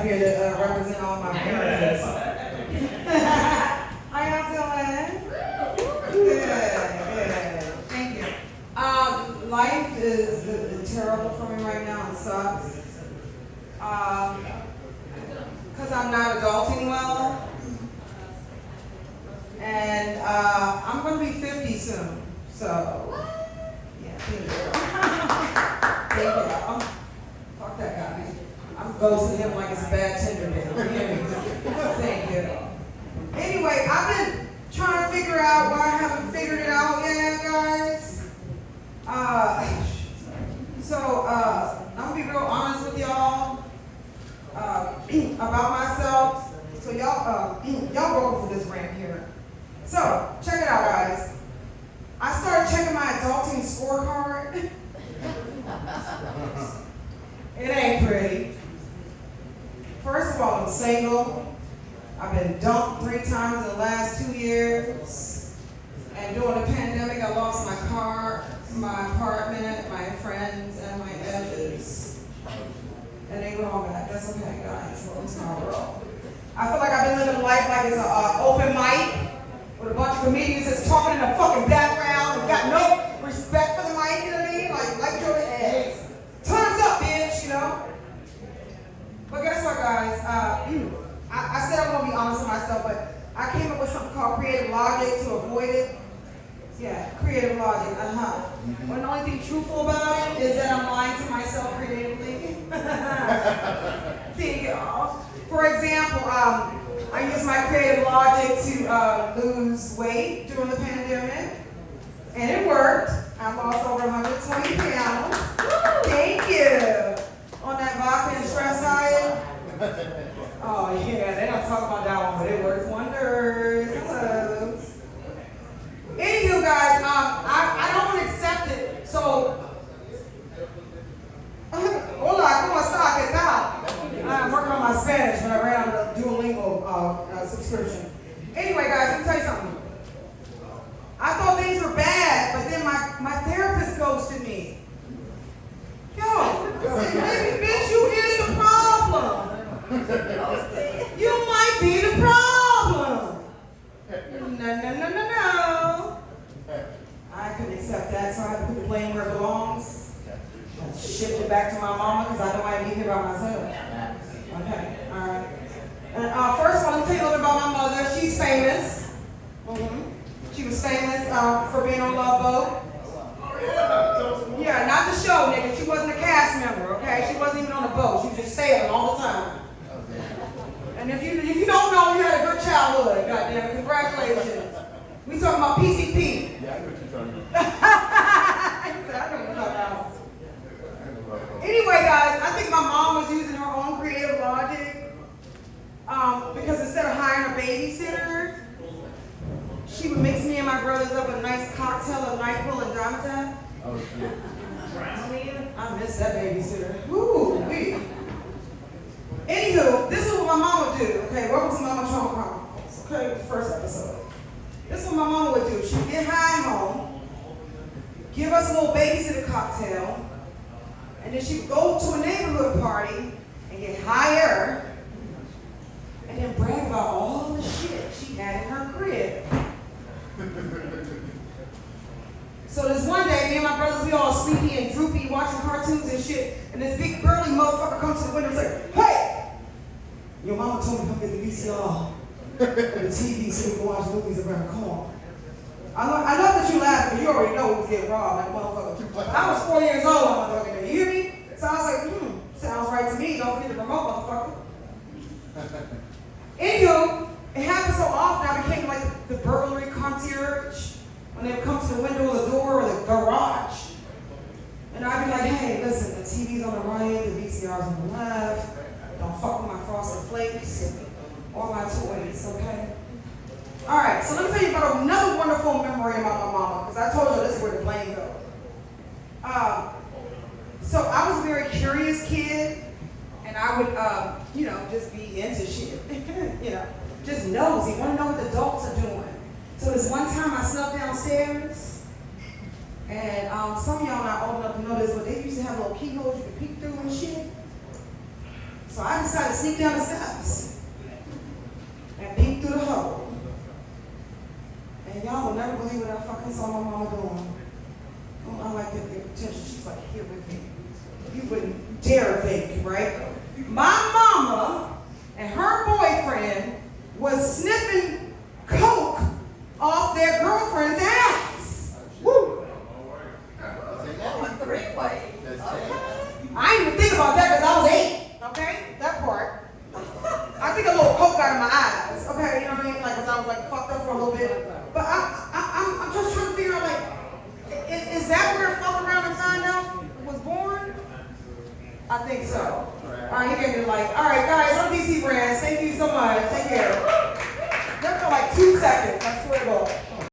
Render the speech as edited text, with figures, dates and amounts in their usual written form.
Here to represent all my parents. How y'all doing? Good. Thank you. Life is terrible for me right now. It sucks. Because I'm not adulting well. And I'm going to be 50 soon. So, yeah, thank you. Thank you. Fuck that guy. I'm ghosting him like it's a bad Tinder date. Thank you. Anyway, I've been trying to figure out why I haven't figured it out yet, guys. I'm gonna be real honest with y'all about myself. So y'all roll for this rant here. So check it out, guys. I started checking my adulting scorecard. It ain't pretty. First of all, I'm single. I've been dumped 3 times in the last 2 years. And during the pandemic, I lost my car, my apartment, my friends, and my edges. And they were all bad. That's okay, guys. Well, it's my world. I feel like I've been living life like it's an open mic with a bunch of comedians that's talking in the fucking background and got no respect for the mic, you know what I mean? Like Jordan eggs. Time's up, bitch, you know? But guess what, guys? I said I'm going to be honest with myself, but I came up with something called creative logic to avoid it. Yeah, creative logic, But the only thing truthful about it is that I'm lying to myself creatively. Thank y'all. For example, I used my creative logic to lose weight during the pandemic, and it worked. I lost over 120 pounds. Thank you. On that vodka and stress diet. Oh yeah, they don't talk about that one, but it works wonders. Hello. Anywho, guys, I don't accept it. So, hola, ¿cómo está? ¿Qué tal? I'm working on my Spanish when I ran on the Duolingo subscription. Anyway, guys, let me tell you something. I thought things were bad, but then my therapist ghosted me. Yo, I said, baby, bitch, you is the problem. You might be the problem. No. I couldn't accept that, so I had to put the blame where it belongs. Shift it back to my mama, because I know I ain't here by myself. Okay, all right. And first of all, let me tell you a little bit about my mother. She's famous. She was famous for being on Love Boat. Yeah, not the show, nigga. She wasn't a cast member, okay? She wasn't even on the boat. She was just sailing all the time. And if you don't know, you had a good childhood, goddamn it. Congratulations. We talking about PCP. Yeah, I know what you're talking about. I know what you're talking about. Anyway, guys, I think my mom was using her own creative logic because instead of hiring a babysitter, she would mix me and my brothers up a nice cocktail of NyQuil and Dramamine. Oh, shit. I miss that babysitter. Woo-wee. Anywho, this is what my mom would do. Okay, welcome to Mama Trauma Chronicles. Okay, first episode. This is what my mama would do. She'd get high home, give us a little babysitter cocktail, and then she would go to a neighborhood party and get higher, and then brag about all the shit she had in her crib. So this one day, me and my brothers, we all sleepy and droopy, watching cartoons and shit, and this big burly motherfucker comes to the window and says, "Hey, your mama told me to come get the VCR and the TV so we can watch movies around the corner." I love that you laugh, because you already know we was getting robbed, like motherfucker. I was 4 years old, motherfucker. You hear me? So I was like, sounds right to me. Don't forget the remote, motherfucker. Anywho, it happened so often, I became like the burglary concierge. When they would come to the window or the door or the garage. And I'd be like, hey, listen, the TV's on the right, the VCR's on the left. Don't fuck with my Frosted Flakes or my toys, okay? All right, so let me tell you about another wonderful memory about my mama, because I told you this is where the blame goes. So I was a very curious kid, and I would, just be into shit. Just nosy, want to know what the adults are doing. So this one time I snuck downstairs, and some of y'all not old enough to know this, but they used to have little keyholes you could peek through and shit. So I decided to sneak down the steps and peek through the hole. And y'all will never believe what I fucking saw my mama doing. Oh, I like that big attention. She's like here with me. You wouldn't dare think, right? My mama and her boyfriend was sniffing coke off their girlfriend's ass. Woo! Three-way. I didn't even think about that because I was 8. Okay, that part. I think a little coke out of my eyes. Okay, you know what I mean? Like, cause I was like fucked up for a little bit. But I'm just trying to figure out, like, is that where Fuck Around and Find Out was born? I think so. All right, he gave me like, all right, guys, I'm DC Brands. Thank you so much. Take care. That for like 2 seconds. I swear to God.